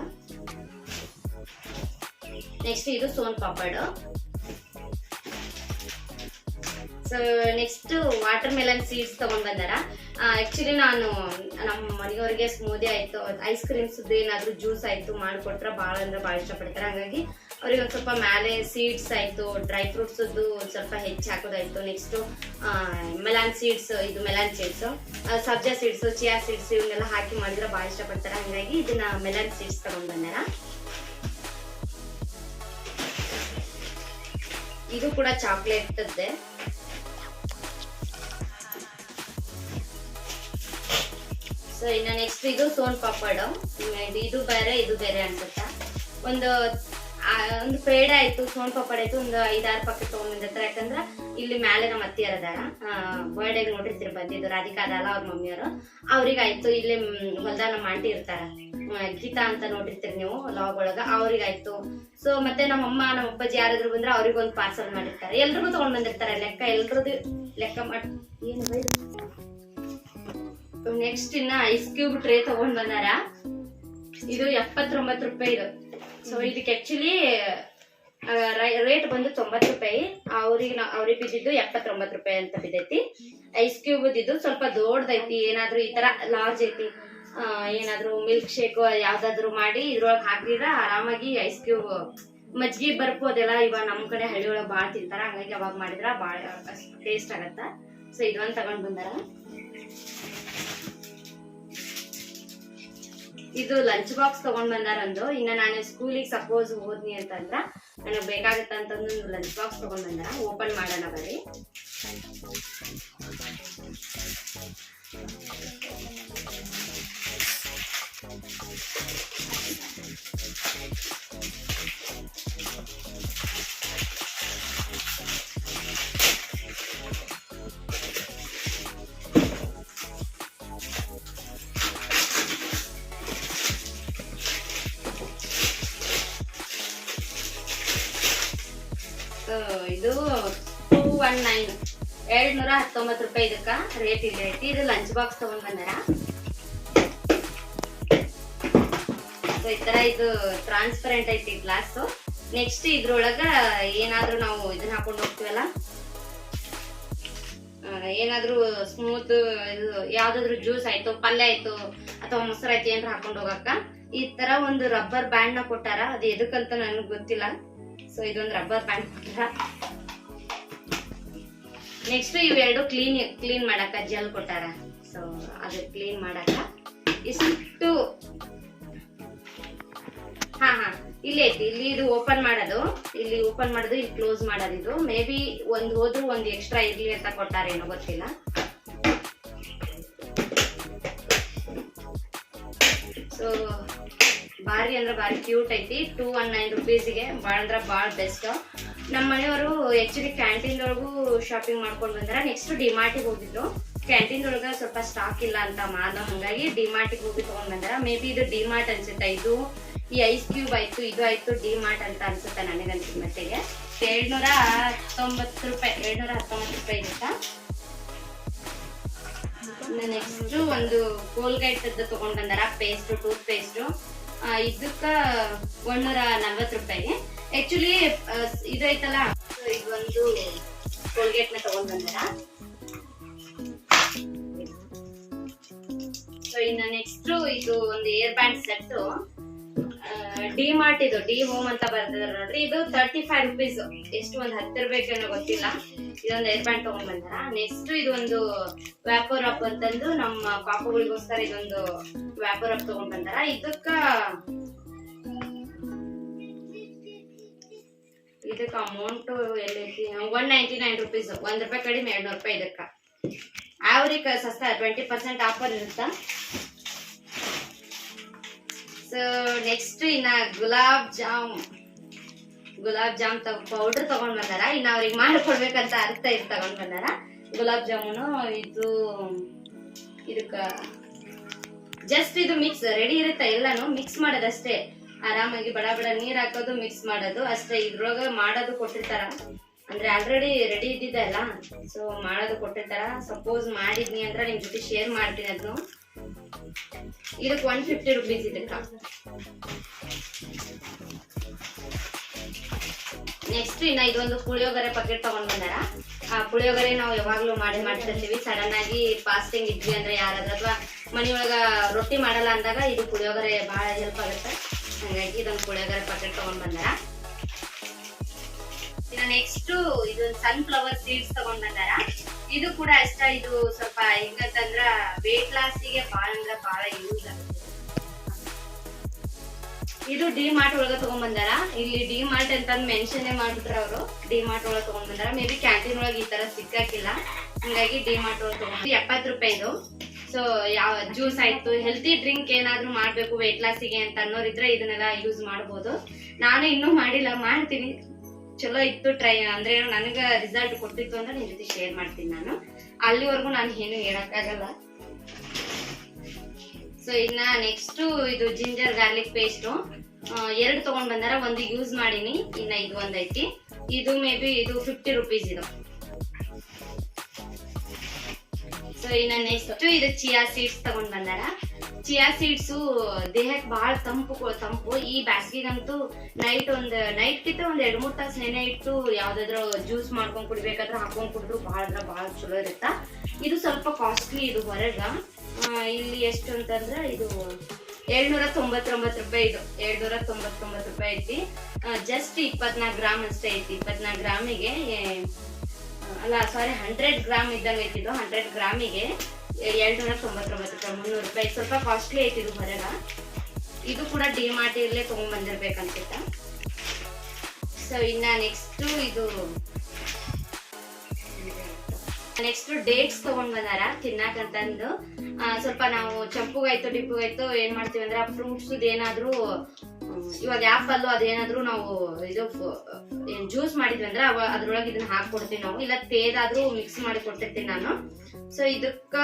Speaker 1: ನೆಕ್ಸ್ಟ್ ಇದು soan papad. So so next watermelon seeds ತಗೊಂಡ್ ಬಂದಾರ. ಆಕ್ಚುಲಿ ನಾನು ನಮ್ಮ ಮನೆಯವ್ರಿಗೆ ಸ್ಮೂದಿ ಆಯ್ತು, ಐಸ್ ಕ್ರೀಮ್ಸ್ ಏನಾದ್ರು ಜ್ಯೂಸ್ ಆಯ್ತು ಮಾಡ್ಕೊಟ್ರೆ ಭಾಳ ಅಂದ್ರೆ ಭಾಳ ಇಷ್ಟಪಡ್ತಾರೆ. ಹಾಗಾಗಿ ಅವ್ರಿಗೆ ಒಂದ್ ಸ್ವಲ್ಪ ಮೇಲೆ ಸೀಡ್ಸ್ ಆಯ್ತು, ಡ್ರೈ ಫ್ರೂಟ್ಸ್ ಸ್ವಲ್ಪ ಹೆಚ್ಚು ಹಾಕೋದಾಯ್ತು. ನೆಕ್ಸ್ಟ್ ಮೆಲಾನ್ ಸೀಡ್ಸ್, ಇದು ಮೆಲಾನ್ ಸೀಡ್ಸ್, ಸಬ್ಜಾ ಸೀಡ್ಸ್, ಚಿಯಾ ಸೀಡ್ಸ್ ಇವನ್ನೆಲ್ಲ ಹಾಕಿ ಮಾಡಿದ್ರೆ ಭಾಳ ಇಷ್ಟಪಡ್ತಾರೆ. ಹಾಗಾಗಿ ಇದನ್ನ ಮೆಲಾನ್ ಸೀಡ್ಸ್ ತಗೊಂಡ್ ಬಂದಾರ. ಇದು ಕೂಡ ಚಾಕ್ಲೇಟ್ ಇದೆ. ಸೊ ಇನ್ನ ನೆಕ್ಸ್ಟ್ ಇದು ಸೋನ್ ಪಾಪಡ್, ಇದು ಬೇರೆ ಇದು ಬೇರೆ ಅನ್ಸುತ್ತಾ. ಒಂದು ಪೇಡ ಆಯ್ತು, ಸೋನ್ ಪಾಪಡ್ ಆಯ್ತು, ಒಂದು 5-6 ಪ್ಯಾಕೆಟ್ ತಗೊಂಡ್ಬಂದಿರ್ತಾರೆ. ಯಾಕಂದ್ರ ಇಲ್ಲಿ ಮೇಲೆ ನಮ್ಮ ಅತ್ತಿಯರ್ ಅದಾರ, ಬರ್ಡೇಗೆ ನೋಡಿರ್ತೀರಿ ಬಂದಿದ್ದು, ರಾಧಿಕಾ ಅದಲ್ಲ ಅವ್ರ ಮಮ್ಮಿಯವರು, ಅವ್ರಿಗಾಯ್ತು. ಇಲ್ಲಿ ಹೊಲ್ದಾಗ ನಮ್ಮ ಆಂಟಿ ಇರ್ತಾರ, ಗೀತಾ ಅಂತ ನೋಡಿರ್ತೀರಿ ನೀವು ಲಾಗ್ ಒಳಗ, ಅವ್ರಿಗಾಯ್ತು. ಸೊ ಮತ್ತೆ ನಮ್ಮಮ್ಮ ನಮ್ಮ ಅಪ್ಪಾಜಿ ಯಾರಾದ್ರು ಬಂದ್ರೆ ಅವ್ರಿಗೊಂದು ಪಾರ್ಸಲ್ ಮಾಡಿರ್ತಾರೆ. ಎಲ್ರಿಗೂ ತಗೊಂಡ್ ಬಂದಿರ್ತಾರೆ. ಎಲ್ರದ್ದು ಲೆಕ್ಕ ಮಾಡಿ ಏನು ಬೈದು. ನೆಕ್ಸ್ಟ್ ಇನ್ನ ಐಸ್ ಕ್ಯೂಬ್ ಟ್ರೇ ತಗೊಂಡ್ ಬಂದಾರ. ಇದು 79 ರೂಪಾಯಿ ಇದು. ಸೊ ಇದಕ್ಕೆ ಆಕ್ಚುಲಿ ರೇಟ್ ಬಂದು 90 ರೂಪಾಯಿ, ಅವ್ರಿಗೆ ಬಿದ್ದಿದ್ದು 79 ರೂಪಾಯಿ ಅಂತ ಬಿದ್ದೈತಿ. ಐಸ್ ಕ್ಯೂಬ್ ಇದು ಸ್ವಲ್ಪ ದೊಡ್ಡದೈತಿ. ಏನಾದ್ರು ಈ ತರ ಲಾರ್ಜ್ ಐತಿ, ಏನಾದ್ರು ಮಿಲ್ಕ್ ಶೇಕ್ ಯಾವ್ದಾದ್ರು ಮಾಡಿ ಇದ್ರೊಳಗೆ ಹಾಕಿದ್ರೆ ಆರಾಮಾಗಿ ಐಸ್ ಕ್ಯೂಬ್, ಮಜ್ಜಿಗೆ ಬರ್ಪು ಅದೆಲ್ಲ ಇವಾಗ ನಮ್ ಕಡೆ ಹಳ್ಳಿ ಒಳಗೆ ಬಾಳ್ ತಿಂತಾರ. ಹಂಗಾಗಿ ಅವಾಗ ಮಾಡಿದ್ರ ಬಾಳ ಟೇಸ್ಟ್ ಆಗತ್ತ. ಸೊ ಇದೊಂದ್ ತಗೊಂಡ್ ಬಂದಾರ. ಇದು ಲಂಚ್ ಬಾಕ್ಸ್ ತಗೊಂಡ್ ಬಂದಾರ ಒಂದು. ಇನ್ನ ನಾನು ಸ್ಕೂಲಿಗೆ ಸಪೋಸ್ ಹೋದ್ನಿ ಅಂತಂದ್ರ ನನಗ್ ಬೇಕಾಗತ್ತ ಅಂತಂದು ಲಂಚ್ ಬಾಕ್ಸ್ ತಗೊಂಡ್ ಬಂದಾರ. ಓಪನ್ ಮಾಡೋಣ ಬರ್ರಿ. ಇದು 219 219 ರೂಪಾಯಿ ಇದಕ್ಕ ರೇಟ್ ಇಲ್ಲ ಐತಿ. ಇದು ಲಂಚ್ ಬಾಕ್ಸ್ ತಗೊಂಡ್ ಬಂದಾರ. ಈ ತರ ಇದು ಟ್ರಾನ್ಸ್ಪರೆಂಟ್ ಐತಿ ಗ್ಲಾಸ್. ನೆಕ್ಸ್ಟ್ ಇದ್ರೊಳಗ ಏನಾದ್ರು ನಾವು ಇದನ್ನ ಹಾಕೊಂಡ್ ಹೋಗ್ತೀವಲ್ಲ, ಏನಾದ್ರು ಸ್ಮೂತ್ ಯಾವ್ದಾದ್ರು ಜ್ಯೂಸ್ ಆಯ್ತು, ಪಲ್ಯ ಆಯ್ತು, ಅಥವಾ ಮೊಸರು ಆಯ್ತು ಏನಾದ್ರು ಹಾಕೊಂಡ್ ಹೋಗಕ್ಕ ಈ ತರ ಒಂದು ರಬ್ಬರ್ ಬ್ಯಾಂಡ್ ನ ಕೊಟ್ಟಾರ. ಅದು ಎದಕ್ಕಂತ ನನಗ್ ಗೊತ್ತಿಲ್ಲ. ಸೊ ಇದೊಂದು ರಬ್ಬರ್ ಬ್ಯಾಂಡ್ ಕೊಟ್ಟಾರ. ನೆಕ್ಸ್ಟ್ ಇವೆರಡು ಕ್ಲೀನ್ ಮಾಡಾಕ ಜೆಲ್ ಕೊಟ್ಟಾರ. ಸೊ ಅದು ಕ್ಲೀನ್ ಮಾಡಾಕ ಇಷ್ಟು. ಹಾ ಇಲ್ಲಿ ಐತಿ. ಇಲ್ಲಿ ಇದು ಓಪನ್ ಮಾಡೋದು, ಇಲ್ಲಿ ಕ್ಲೋಸ್ ಮಾಡೋದು. ಇದು ಮೇ ಬಿ ಒಂದ್ ಹೋದ್ರು ಒಂದ್ ಎಕ್ಸ್ಟ್ರಾ ಇರ್ಲಿ ಅಂತ ಕೊಟ್ಟಾರೇನೋ ಗೊತ್ತಿಲ್ಲ. ಸೊ ಭಾರಿ ಅಂದ್ರೆ ಭಾರಿ ಕ್ಯೂಟ್ ಐತಿ. 219 ರೂಪೀಸ್ಗೆ ಭಾಳ ಅಂದ್ರೆ ಭಾಳ ಬೆಸ್ಟ್. ನಮ್ಮ ಮನೆಯವರು ಆಕ್ಚುಲಿ ಕ್ಯಾಂಟೀನ್ ಒಳಗೂ ಶಾಪಿಂಗ್ ಮಾಡ್ಕೊಂಡ್ ಬಂದಾರ. ನೆಕ್ಸ್ಟ್ ಡಿಮಾರ್ಟಿಗೆ ಹೋಗಿದ್ರು. ಕ್ಯಾಂಟೀನ್ ಒಳಗ ಸ್ವಲ್ಪ ಸ್ಟಾಕ್ ಇಲ್ಲ ಅಂತ ಹಂಗಾಗಿ ಡಿಮಾರ್ಟಿಗೆ ಹೋಗಿ ತಗೊಂಡ್ ಬಂದಾರ. ಮೇ ಬಿ ಇದು ಡಿಮಾರ್ಟ್ ಅನ್ಸುತ್ತೆ. ಇದು ಈ ಐಸ್ ಕ್ಯೂಬ್ ಆಯ್ತು, ಇದು ಆಯ್ತು ಡಿಮಾರ್ಟ್ ಅಂತ ಅನ್ಸುತ್ತೆ ನನಗನ್ಸಿದ ಮಟ್ಟಿಗೆ. 719 ರೂಪಾಯಿ ಇರುತ್ತಾ. ನೆಕ್ಸ್ಟ್ ಒಂದು ಕೋಲ್ಗೇಟ್ ತಗೊಂಡ್ ಬಂದಾರ, ಪೇಸ್ಟ್, ಟೂತ್ ಪೇಸ್ಟ್. ಇದಕ್ಕ 140 ರೂಪಾಯಿ. ಆಕ್ಚುಲಿ ಇದು ಐತಲ್ಲ, ಇದೊಂದು ಕೋಲ್ಗೇಟ್ ನ ತಗೊಂಡ್ ಬಂದಾರ. ಸೊ ಇನ್ನ ನೆಕ್ಸ್ಟ್ ಇದು ಒಂದು ಏರ್ ಬ್ಯಾಂಡ್ ಸೆಟ್. ಡಿಮಾರ್ಟ್ ಇದು ಡಿ ಹೋಮ್ ಅಂತ ಬರ್ತದ ನೋಡ್ರಿ. ಇದು 35 ರೂಪೀಸ್. ಎಷ್ಟು ಒಂದ್ 10 ರೂಪಾಯಿಗೇನೋ ಗೊತ್ತಿಲ್ಲ. ಇದೊಂದು ಏರ್ ಬ್ಯಾಂಡ್ ತಗೊಂಡ್ ಬಂದಾರ. ನೆಕ್ಸ್ಟ್ ಇದು ಒಂದು ವ್ಯಾಪರ್ ಅಪ್ ಅಂತಂದು ನಮ್ಮ ಪಾಪುಗಳಿಗೋಸ್ಕರ ಇದೊಂದು ವ್ಯಾಪರ್ ಅಪ್ ತಗೊಂಡ್ ಬಂದಾರ. ಇದಕ್ಕ ಅಮೌಂಟ್ ಎಲ್ಲೈತಿ, 199 ರೂಪೀಸ್. 1 ರೂಪಾಯಿ ಕಡಿಮೆ, 200 ರೂಪಾಯಿ ಇದಕ್ಕ. ಅವ್ರಿಗೆ ಸಸ್ತಾ 20% ಆಫರ್ ಇರುತ್ತ. ಸೊ ನೆಕ್ಸ್ಟ್ ಇನ್ನ ಗುಲಾಬ್ ಜಾಮ್ ಪೌಡರ್ ತಗೊಂಡ್ ಬಂದಾರ. ಇನ್ನ ಅವ್ರಿಗೆ ಮಾಡ್ಕೊಡ್ಬೇಕಂತ ಅರ್ಥ ಇದು ತಗೊಂಡ್ ಬಂದಾರ. ಗುಲಾಬ್ ಜಾಮೂನು ಇದಕ್ಕ ಜಸ್ಟ್ ಇದು ಮಿಕ್ಸ್ ರೆಡಿ ಇರುತ್ತೆ. ಎಲ್ಲಾನು ಮಿಕ್ಸ್ ಮಾಡೋದಷ್ಟೇ. ಆರಾಮಾಗಿ ಬಡ ನೀರ್ ಹಾಕೋದು, ಮಿಕ್ಸ್ ಮಾಡೋದು ಅಷ್ಟೇ. ಇದ್ರೊಳಗ ಮಾಡೋದು ಕೊಟ್ಟಿರ್ತಾರ, ಅಂದ್ರೆ ಆಲ್ರೆಡಿ ರೆಡಿ ಇದ್ದಿದ್ದಲ್ಲ. ಸೊ ಮಾಡೋದು ಕೊಟ್ಟಿರ್ತಾರ. ಸಪೋಸ್ ಮಾಡಿದ್ನಿ ಅಂದ್ರೆ ನಿಮ್ ಜೊತೆ ಶೇರ್ ಮಾಡ್ತೀನಿ ಅದನ್ನು. ಇದಕ್ಕೆ 150 ರೂಪೀಸ್ ಇದಕ್ಕ. ನೆಕ್ಸ್ಟ್ ಇನ್ನ ಇದೊಂದು ಪುಳಿಯೋಗರೆ ಪ್ಯಾಕೆಟ್ ತಗೊಂಡ್ ಬಂದಾರ. ಪುಳಿಯೋಗರೆ ನಾವು ಯಾವಾಗ್ಲೂ ಮಾಡ್ತಿರ್ತೀವಿ. ಸಡನ್ ಆಗಿ ಫಾಸ್ಟಿಂಗ್ ಇದ್ವಿ ಅಂದ್ರೆ ಯಾರಾದ್ರೂ ಅಥವಾ ಮನೆಯೊಳಗ ರೊಟ್ಟಿ ಮಾಡಲ್ಲ ಅಂದಾಗ ಇದು ಪುಳಿಯೋಗರೆ ಬಹಳ ಹೆಲ್ಪ್ ಆಗುತ್ತೆ. ಹಂಗಾಗಿ ಇದೊಂದು ಪುಳಿಯೋಗರೆ ಪ್ಯಾಕೆಟ್ ತಗೊಂಡ್ ಬಂದಾರ. ಇನ್ನು ನೆಕ್ಸ್ಟ್ ಇದು ಸನ್ಫ್ಲವರ್ ಸೀಡ್ಸ್ ತಗೊಂಡ್ ಬಂದಾರ. ಇದು ಕೂಡ ಅಷ್ಟ, ಇದು ಸ್ವಲ್ಪ ಹೆಂಗಂತಂದ್ರ ವೇಟ್ ಲಾಸಿಗೆ ಬಾಳ ಅಂದ್ರ ಬಾಳ ಯೂಸ್ ಆಗುತ್ತೆ. ಇದು ಡಿ ಮಾರ್ಟ್ ಒಳಗ ತಗೊಂಡ್ ಬಂದಾರ. ಇಲ್ಲಿ ಡಿ ಮಾರ್ಟ್ ಅಂತ ಮೆನ್ಷನ್ ಮಾಡ್ಬಿಟ್ರ ಅವರು. ಡಿ ಮಾರ್ಟ್ ಒಳಗ ತಗೊಂಡ್ ಬಂದಾರ. ಮೇ ಬಿ ಕ್ಯಾಂಟೀನ್ ಒಳಗ ಈ ತರ ಸಿಕ್ಕಾಕಿಲ್ಲ, ಹಂಗಾಗಿ ಡಿ ಮಾರ್ಟ್ ಒಳಗ ತಗೊಂಡ್ 70 ರೂಪಾಯಿದು. ಸೊ ಯಾವ ಜ್ಯೂಸ್ ಆಯ್ತು, ಹೆಲ್ತಿ ಡ್ರಿಂಕ್ ಏನಾದ್ರು ಮಾಡ್ಬೇಕು ವೇಟ್ ಲಾಸಿಗೆ ಅಂತ ಅನ್ನೋರಿದ್ರೆ ಇದನ್ನೆಲ್ಲ ಯೂಸ್ ಮಾಡಬಹುದು. ನಾನು ಇನ್ನೂ ಮಾಡಿಲ್ಲ, ಮಾಡ್ತೀನಿ. ಚಲೋ ಇತ್ತು ಟ್ರೈ ಅಂದ್ರೆ ನನಗ ರಿಸಲ್ಟ್ ಕೊಟ್ಟಿತ್ತು ಅಂದ್ರೆ ನಿಮ್ ಜೊತೆ ಶೇರ್ ಮಾಡ್ತೀನಿ. ನಾನು ಅಲ್ಲಿವರೆಗೂ ನಾನು ಏನು ಹೇಳಕ್ಕಾಗಲ್ಲ. ಸೊ ಇನ್ನ ನೆಕ್ಸ್ಟ್ ಇದು ಜಿಂಜರ್ ಗಾರ್ಲಿಕ್ ಪೇಸ್ಟ್ 2 ತಗೊಂಡ್ ಬಂದಾರ. ಒಂದು ಯೂಸ್ ಮಾಡೀನಿ, ಇನ್ನ ಇದು ಒಂದೈತಿ. ಇದು ಮೇ ಬಿ ಇದು 50 ರೂಪೀಸ್ ಇದು. ಸೊ ಇನ್ನ ನೆಕ್ಸ್ಟ್ ಇದು ಚಿಯಾ ಸೀಡ್ಸ್ ತಗೊಂಡ್ ಬಂದಾರ. ಚಿಯಾ ಸೀಡ್ಸ್ ದೇಹಕ್ಕೆ ಬಹಳ ತಂಪು. ಈ ಬ್ಯಾಸ್ಗಿಗಂತೂ ನೈಟ್ ಕಿಂತ ಒಂದ್ 2-3 ತಾಸು ನೆನೆ ಇಟ್ಟು ಯಾವ್ದಾದ್ರು ಜ್ಯೂಸ್ ಮಾಡ್ಕೊಂಡ್ ಕುಡಿಬೇಕಾದ್ರೆ ಹಾಕೊಂಡ್ ಕುಡಿದ್ರು ಬಹಳ ಚಲೋ ಇರುತ್ತ. ಇದು ಸ್ವಲ್ಪ ಕಾಸ್ಟ್ಲಿ ಇದು ಹೊರಗ. ಇಲ್ಲಿ ಎಷ್ಟು ಅಂತಂದ್ರ ಇದು 799 ರೂಪಾಯಿ. ಇದು 799 ರೂಪಾಯಿ ಐತಿ. ಜಸ್ಟ್ 24 ಗ್ರಾಮ್ ಅಷ್ಟೇ ಐತಿ. 24 ಗ್ರಾಮಿಗೆ ಅಲ್ಲ ಸಾರಿ 100 ಗ್ರಾಮ್ ಇದ್ದಂಗ ಐತಿ. ಇದು 100 ಗ್ರಾಮಿಗೆ 799 ರೂಪಾಯಿ, 300 ರೂಪಾಯಿ. ಸ್ವಲ್ಪ ಕಾಸ್ಟ್ಲಿ ಐತಿ ಇದು ಹೊರಗ. ಇದು ಕೂಡ ಡಿ ಮಾರ್ಟ್ ಇಲ್ಲೇ ತಗೊಂಡ್ ಬಂದಿರ್ಬೇಕನ್ಸುತ್ತ. ಸೊ ಇನ್ನ ನೆಕ್ಸ್ಟ್ ಡೇಟ್ಸ್ ತಗೊಂಡ್ ಬಂದಾರ ತಿನ್ನಾಕಂತಂದು. ಸ್ವಲ್ಪ ನಾವು ಚಂಪುಗಾಯ್ತು ಡಿಪ್ಪುಗಾಯ್ತು ಏನ್ ಮಾಡ್ತೀವಿ ಅಂದ್ರೆ ಫ್ರೂಟ್ಸ್ ಏನಾದ್ರು ಇವಾಗ ಆಪಲ್ ಅದೇನಾದ್ರು ನಾವು ಇದು ಜ್ಯೂಸ್ ಮಾಡಿದ್ವಿ ಅಂದ್ರೆ ಅದ್ರೊಳಗೆ ಇದನ್ನ ಹಾಕೊಡ್ತೀವಿ ನಾವು. ಇಲ್ಲ ತೇದಾದ್ರೂ ಮಿಕ್ಸ್ ಮಾಡಿ ಕೊಟ್ಟಿರ್ತೀನಿ ನಾನು. ಸೊ ಇದಕ್ಕ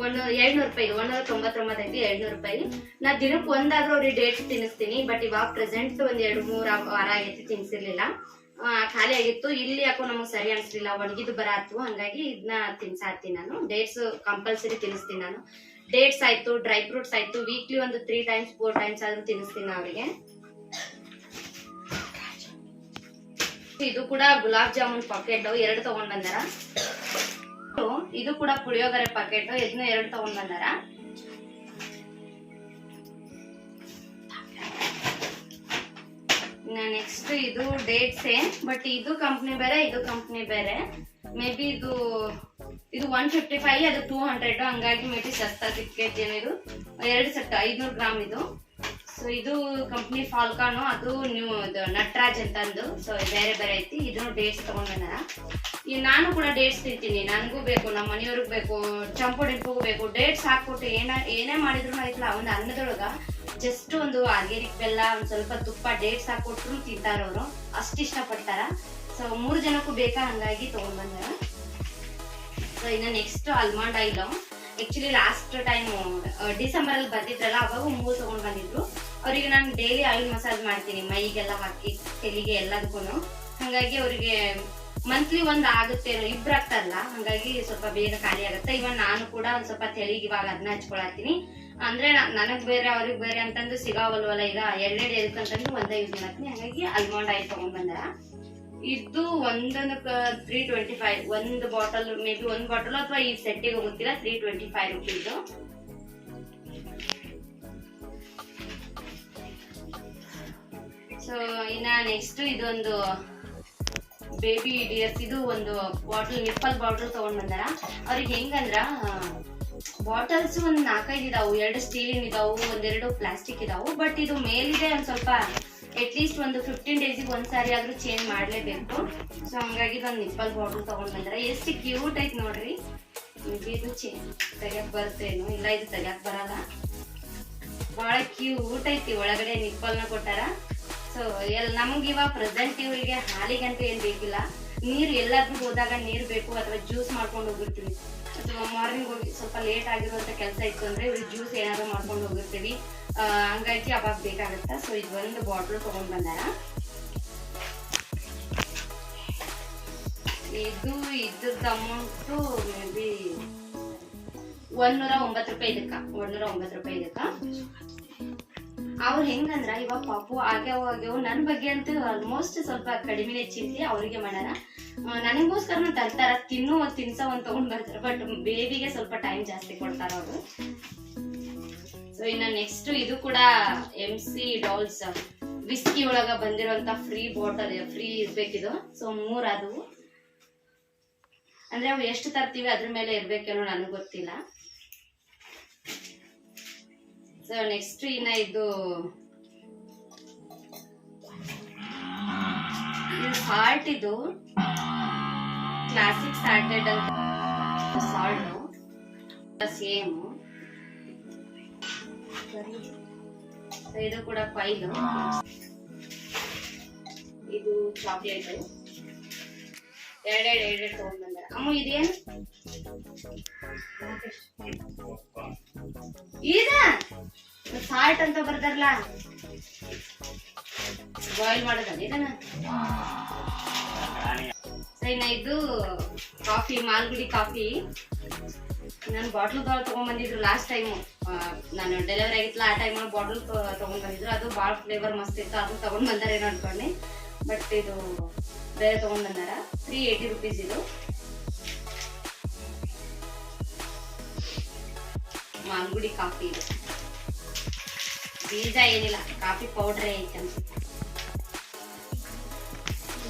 Speaker 1: 200 ರೂಪಾಯಿ, 199 ಐತಿ. 200 ರೂಪಾಯಿ. ನಾ ದಿನಕ್ಕೆ ಒಂದಾದ್ರೂ ಅವ್ರಿಗೆ ಡೇಟ್ಸ್ ತಿನ್ನಿಸ್ತೀನಿ. ಬಟ್ ಇವಾಗ ಪ್ರೆಸೆಂಟ್ ಒಂದ್ 2-3 ವಾರ ಆಗೈತಿ ತಿನ್ಸಿರ್ಲಿಲ್ಲ, ಖಾಲಿ ಆಗಿತ್ತು. ಇಲ್ಲಿ ಯಾಕೋ ನಮಗ್ ಸರಿ ಅನ್ಸ್ಲಿಲ್ಲ, ಒಣಗಿದ್ದು ಬರಾತು. ಹಂಗಾಗಿ ಇದನ್ನ ತಿನ್ಸಾತೀನಿ ನಾನು. ಡೇಟ್ಸ್ ಕಂಪಲ್ಸರಿ ತಿನ್ನಿಸ್ತೀನಿ ನಾನು. ಡೇಟ್ಸ್ ಆಯ್ತು, ಡ್ರೈ ಫ್ರೂಟ್ಸ್ ಆಯ್ತು, ವೀಕ್ಲಿ ಒಂದು 3 ಟೈಮ್ಸ್ 4 ಟೈಮ್ಸ್ ಆದ್ರೂ ತಿನ್ನಿಸ್ತೀನಿ ಅವರಿಗೆ. ಇದು ಕೂಡ ಗುಲಾಬ್ ಜಾಮೂನ್ ಪಾಕೆಟ್ 2 ತಗೊಂಡ್ ಬಂದಾರ. ಇದು ಕೂಡ ಪುಳಿಯೋಗರೆ ಪಾಕೆಟ್, ಇದನ್ನ 2 ತಗೊಂಡ್ ಬಂದಾರ. ನೆಕ್ಸ್ಟ್ ಇದು ಡೇಟ್ಸ್ ಬಟ್ ಇದು ಕಂಪ್ನಿ ಬೇರೆ, ಇದು ಕಂಪ್ನಿ ಬೇರೆ. ಮೇ ಬಿ ಇದು 155, ಅದು 200. ಹಂಗಾಗಿ ಮೇ ಬಿ ಸಸ್ತಾ ಸಿಕ್ಕೈತಿ. ಇದು 2 ಸೆಟ್ 500 ಗ್ರಾಮ್ ಇದು. ಸೊ ಇದು ಕಂಪ್ನಿ ಫಾಲ್ಕಾನು, ಅದು ನೀವು ನಟರಾಜ್ ಅಂತಂದು. ಸೊ ಬೇರೆ ಬೇರೆ ಐತಿ. ಇದನ್ನು ಡೇಟ್ಸ್ ತಗೊಂಡ್ ಬಂದಾರ. ನಾನು ಕೂಡ ಡೇಟ್ಸ್ ತಿಂತೀನಿ, ನನಗೂ ಬೇಕು, ನಮ್ಮ ಮನೆಯವ್ರಿಗೂ ಬೇಕು, ಚಂಪು ಡಿಂಪುಗೂ ಬೇಕು. ಡೇಟ್ಸ್ ಹಾಕ್ಬಿಟ್ಟು ಏನೇ ಮಾಡಿದ್ರು ಆಯ್ತಲ್ಲ, ಒಂದು ಅನ್ನದೊಳಗ ಜಸ್ಟ್ ಒಂದು ಆರ್ಗ್ಯಾನಿಕ್ ಬೆಲ್ಲ, ಒಂದ್ ಸ್ವಲ್ಪ ತುಪ್ಪ, ಡೇಟ್ಸ್ ಹಾಕೊಟ್ರು ತಿಂತಾರ ಅವರು, ಅಷ್ಟು ಇಷ್ಟ ಪಡ್ತಾರ. ಸೊ 3 ಜನಕ್ಕೂ ಬೇಕಾ, ಹಂಗಾಗಿ ತಗೊಂಡ್ ಬಂದಾರ. ಸೊ ಇನ್ನ next almond oil. Actually last time December ಅಲ್ಲಿ ಬಂದಿದ್ರಲ್ಲ, ಅವಾಗ 3 ತಗೊಂಡ್ ಬಂದಿದ್ರು. ಅವರಿಗೆ ನಾನು ಡೈಲಿ ಆಯಿಲ್ ಮಸಾಜ್ ಮಾಡ್ತೀನಿ, ಮೈಗೆಲ್ಲ ಹಾಕಿ ತೆಲಿಗೆ ಎಲ್ಲದಕ್ಕೂ. ಹಂಗಾಗಿ ಅವರಿಗೆ ಮಂತ್ಲಿ ಒಂದ್ ಆಗುತ್ತೆ, 2 ಆಗ್ತಾರಲ್ಲ, ಹಂಗಾಗಿ ಸ್ವಲ್ಪ ಬೇಗ ಖಾಲಿ ಆಗುತ್ತೆ. ಇವನ್ ನಾನು ಕೂಡ ಒಂದ್ ಸ್ವಲ್ಪ ತೆಲಿಗೆ ಇವಾಗ ಅದನ್ನ ಹಚ್ಕೊಳತೀನಿ. ಅಂದ್ರೆ ನನಗ್ ಬೇರೆ ಅವ್ರಿಗೆ ಬೇರೆ ಅಂತಂದು ಸಿಗಾವಲ್ವಲ್ಲ, ಈಗ 2 ಎದಕ್ಕಂತಂದು ಒಂದೇ ಯೂಸ್ ಮಾಡತ್ತೀನಿ. ಹಂಗಾಗಿ ಆಲ್ಮಂಡ್ ಆಯಿಲ್ ತಗೊಂಡ್ ಬಂದಾರ. ಇದು ಒಂದೊಂದಕ್ಕೆ 325, ಒಂದು ಬಾಟಲ್, ಮೇ ಬಿ 1 ಬಾಟಲ್ ಅಥವಾ ಈ ಸೆಟ್ಟಿಗೆ ಹೋಗುತ್ತಿಲ್ಲ, 325 ರೂಪೀಸ್. ಸೊ ಇನ್ನ ನೆಕ್ಸ್ಟ್ ಇದೊಂದು ಬೇಬಿ ಡಿಯರ್ಸ್, ಇದು ಒಂದು ಬಾಟಲ್, ನಿಪ್ಪಲ್ ಬಾಟಲ್ ತಗೊಂಡ್ ಬಂದಾರ. ಅವ್ರಿಗೆ ಹೆಂಗಂದ್ರ ಬಾಟಲ್ಸ್ ಒಂದ್ 4-5 ಇದಾವು, 2 ಸ್ಟೀಲಿನ ಇದಾವು, 1-2 ಪ್ಲಾಸ್ಟಿಕ್ ಇದಾವು. ಬಟ್ ಇದು ಮೇಲಿದೆ ಒಂದ್ ಸ್ವಲ್ಪ ಅಟ್ಲೀಸ್ಟ್ ಒಂದು 15 ಡೇಸಿಗೆ ಒಂದ್ಸಾರಿ ಆದ್ರೂ ಚೇಂಜ್ ಮಾಡ್ಲೇಬೇಕು. ಸೊ ಹಂಗಾಗಿ ಇದೊಂದು ನಿಪ್ಪಲ್ ಬಾಟಲ್ ತಗೊಂಡ್ ಬಂದಾರ. ಎಷ್ಟು ಕ್ಯೂಟ್ ಐತಿ ನೋಡ್ರಿ. ಇದು ತೆಗ್ಯಾಕ್ ಬರ್ತೇನು, ಇಲ್ಲ ಇದು ತೆಗ್ಯಾಕ್ ಬರಲ್ಲ, ಬಹಳ ಕ್ಯೂಟ್ ಐತಿ. ಒಳಗಡೆ ನಿಪ್ಪಲ್ನ ಕೊಟ್ಟಾರ. ಸೊ ನಮ್ಗೆ ಇವಾಗ ಪ್ರೆಸೆಂಟ್ ಇವರಿಗೆ ಹಾಲಿಗಂತ ಏನ್ ಬೇಕಿಲ್ಲ, ನೀರ್ ಎಲ್ಲಾದ್ರೂ ಹೋದಾಗ ನೀರ್ ಬೇಕು, ಅಥವಾ ಜ್ಯೂಸ್ ಮಾಡ್ಕೊಂಡು ಹೋಗಿರ್ತೀವಿ, ಅಥವಾ ಮಾರ್ನಿಂಗ್ ಹೋಗಿ ಸ್ವಲ್ಪ ಲೇಟ್ ಆಗಿರುವಂತ ಕೆಲಸ ಇತ್ತು ಅಂದ್ರೆ ಇವ್ರಿಗೆ ಜ್ಯೂಸ್ ಏನಾದ್ರು ಮಾಡ್ಕೊಂಡು ಹೋಗಿರ್ತೀವಿ, ಹಂಗಾಗಿ ಅವಾಗ ಬೇಕಾಗತ್ತ. ಸೊ ಇದು ಒಂದು ಬಾಟಲ್ ತಗೊಂಡ್ ಬಂದಾರ. ಇದ್ರದ್ದು ಅಮೌಂಟು ಮೇ ಬಿ 109 ರೂಪಾಯಿ ಇದಕ್ಕ, 109 ರೂಪಾಯಿ ಇದಕ್ಕ. ಅವ್ರು ಹೆಂಗಂದ್ರ ಇವಾಗ ಪಾಪು ಆಗ್ಯಾವ ನನ್ ಬಗ್ಗೆ ಅಂತೂ ಆಲ್ಮೋಸ್ಟ್ ಸ್ವಲ್ಪ ಕಡಿಮೆನೆ ಚಿಂತೆ ಅವ್ರಿಗೆ ಮಾಡ್ಯಾರ. ನನಗೋಸ್ಕರನು ತರ್ತಾರ, ತಿನ್ಸೋ ಒಂದ್ ತಗೊಂಡ್ ಬರ್ತಾರ. ಬಟ್ ಬೇಬಿಗೆ ಸ್ವಲ್ಪ ಟೈಮ್ ಜಾಸ್ತಿ ಕೊಡ್ತಾರ ಅವರು. ಸೊ ಇನ್ನ ನೆಕ್ಸ್ಟ್ ಇದು ಕೂಡ MC ಡಾಲ್ಸ್ ವಿಸ್ಕಿ ಒಳಗ ಬಂದಿರೋಂತ ಫ್ರೀ ಬಾಟಲ್, ಫ್ರೀ ಇರ್ಬೇಕಿದು. ಸೊ 3 ಅದು ಅಂದ್ರೆ ಅವು ಎಷ್ಟು ತರ್ತೀವಿ ಅದ್ರ ಮೇಲೆ ಇರ್ಬೇಕೇನೋ, ನನಗೆ ಗೊತ್ತಿಲ್ಲ. ಸೊ ನೆಕ್ಸ್ಟ್ ಇನ್ನ ಇದು ಸಾಲ್ಟ್, ಇದು ಕ್ಲಾಸಿಕ್ ಸಾಲ್ಟೆಡ್ ಅಂತ ಸಾಲ್ಟ್ ಸೇಮ್. ಇದು ಕೂಡ ಫೈಲ್. ಇದು ಚಾಕ್ಲೇಟ್ ಎರಡೆರಡು ತಗೊಂಡ್ ಬಂದಾರ. ಅಮ್ಮ ಇದೇನು ಇದ ಸಾಲ್ಟ್ ಅಂತ ಬರ್ದಾರಲ್ಲ, ಬಾಯ್ಲ್ ಮಾಡೋದಲ್ಲ ಇದನ್ನ. ಇನ್ನ ಇದು ಕಾಫಿ, ಮಾಲ್ಗುಡಿ ಕಾಫಿ. ನಾನು ಬಾಟ್ಲ್ ತಗೊಂಡ್ ಬಂದಿದ್ರು ಲಾಸ್ಟ್ ಟೈಮ್, ನಾನು ಡೆಲಿವರಿ ಆಗಿತ್ತಲ್ಲ ಆ ಟೈಮ್ ಬಾಟಲ್ ತಗೊಂಡ್ ಬಂದಿದ್ರು. ಅದು ಬಾಳ್ ಫ್ಲೇವರ್ ಮಸ್ತ್ ಇತ್ತು, ಅದು ತಗೊಂಡ್ ಬಂದಾರ ಏನೋ ಅನ್ಕೊಂಡೆ. ಬಟ್ ಇದು ಬೇರೆ ತಗೊಂಡ್ ಬಂದಾರ. 380 rupees ಇದು. ಮಾಲ್ಗುಡಿ ಕಾಫಿ ಇದು. ಬೀಜ ಏನಿಲ್ಲ, ಕಾಫಿ ಪೌಡ್ರೇ ಐತೆ ಅನ್ಸುತ್ತೆ.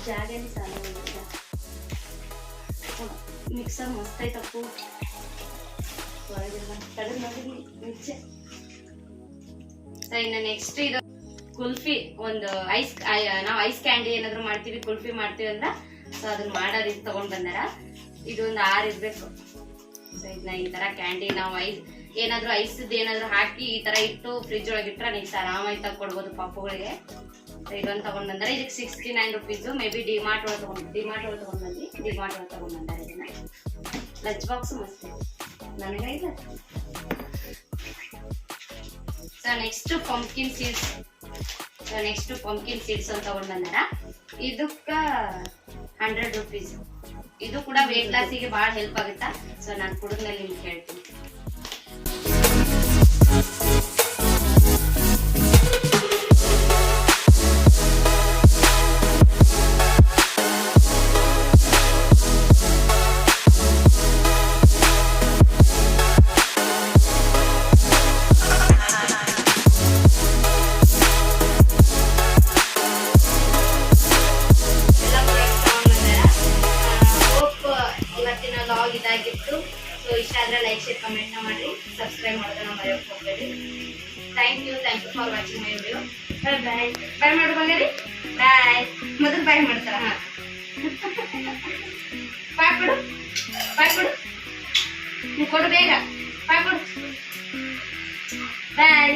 Speaker 1: ಜಾಗನೇ ಸಾಲ ಮಿಕ್ಸರ್ ಮಸ್ತ್ ಐತಪ್ಪು. ಇನ್ನ ನೆಕ್ಸ್ಟ್ ಇದು ಕುಲ್ಫಿ, ಒಂದು ಐಸ್, ನಾವು ಐಸ್ ಕ್ಯಾಂಡಿ ಏನಾದ್ರು ಮಾಡ್ತೀವಿ, ಕುಲ್ಫಿ ಮಾಡ್ತೀವಿ ಅಂದ್ರ ಸೊ ಅದನ್ನ ಮಾಡೋದು ತಗೊಂಡ್ ಬಂದಾರ. ಇದು ಒಂದು 6 ಇರ್ಬೇಕು. ಸೊ ಇದನ್ನ ಈ ತರ ಕ್ಯಾಂಡಿ ನಾವು ಏನಾದ್ರು ಐಸ್ದ್ ಏನಾದ್ರು ಹಾಕಿ ಈ ತರ ಇಟ್ಟು ಫ್ರಿಜ್ ಒಳಗೆ ಇಟ್ರೆ ನೆಕ್ಸ್ಟ್ ಆರಾಮಾಗಿ ತಗೊಡ್ಬೋದು ಪಾಪುಗಳಿಗೆ. ಇದೊಂದು ತಗೊಂಡ್ ಬಂದಾರ. ಇದಕ್ಕೆ 69 rupees. ಮೇ ಬಿ ಡಿಮಾರ್ಟ್ ಒಳಗೆ ತಗೊಂಡ್ ಬಂದಾರ ಇದನ್ನ. ಲಂಚ್ ಬಾಕ್ಸ್ ಮಸ್ತ್ ನನಗೈತ. ಸೊ ನೆಕ್ಸ್ಟ್ ಪಂಪ್ಕಿನ್ ಸೀಡ್ಸ್ ಅಂತ ತಗೊಂಡ್ ಬಂದಾರ. ಇದಕ್ಕ 100 rupees. ಇದು ಕೂಡ ವೇಟ್ ಲಾಸಿಗೆ ಬಹಳ ಹೆಲ್ಪ್ ಆಗುತ್ತಾ. ಸೊ ನಾನು ಕುಡಿದ್ಮೇಲೆ ನಿಮ್ಗೆ ಹೇಳ್ತೀನಿ. ಇದಾಗಿತ್ತು. ಸೊ ಇಷ್ಟ ಆದ್ರೆ ಲೈಕ್, ಶೇರ್, ಕಮೆಂಟ್ ಮಾಡಿ, ಸಬ್ಸ್ಕ್ರೈಬ್ ಮಾಡೋದನ್ನ ಮರೆಯೋಕೆ ಹೋಗ್ಬೇಡಿ. Thank you for watching my video. Bye ಮಾಡು ಬಂಗಾರಿ. ಬಾಯ್ ಮೊದಲು ಬಾಯ್ ಮಾಡ್ತಾರ. ಬಾಯ್ ಕೊಡು ನೀ ಕೊಡು ಬೇಗ. ಬಾಯ್ ಕೊಡು. ಬಾಯ್.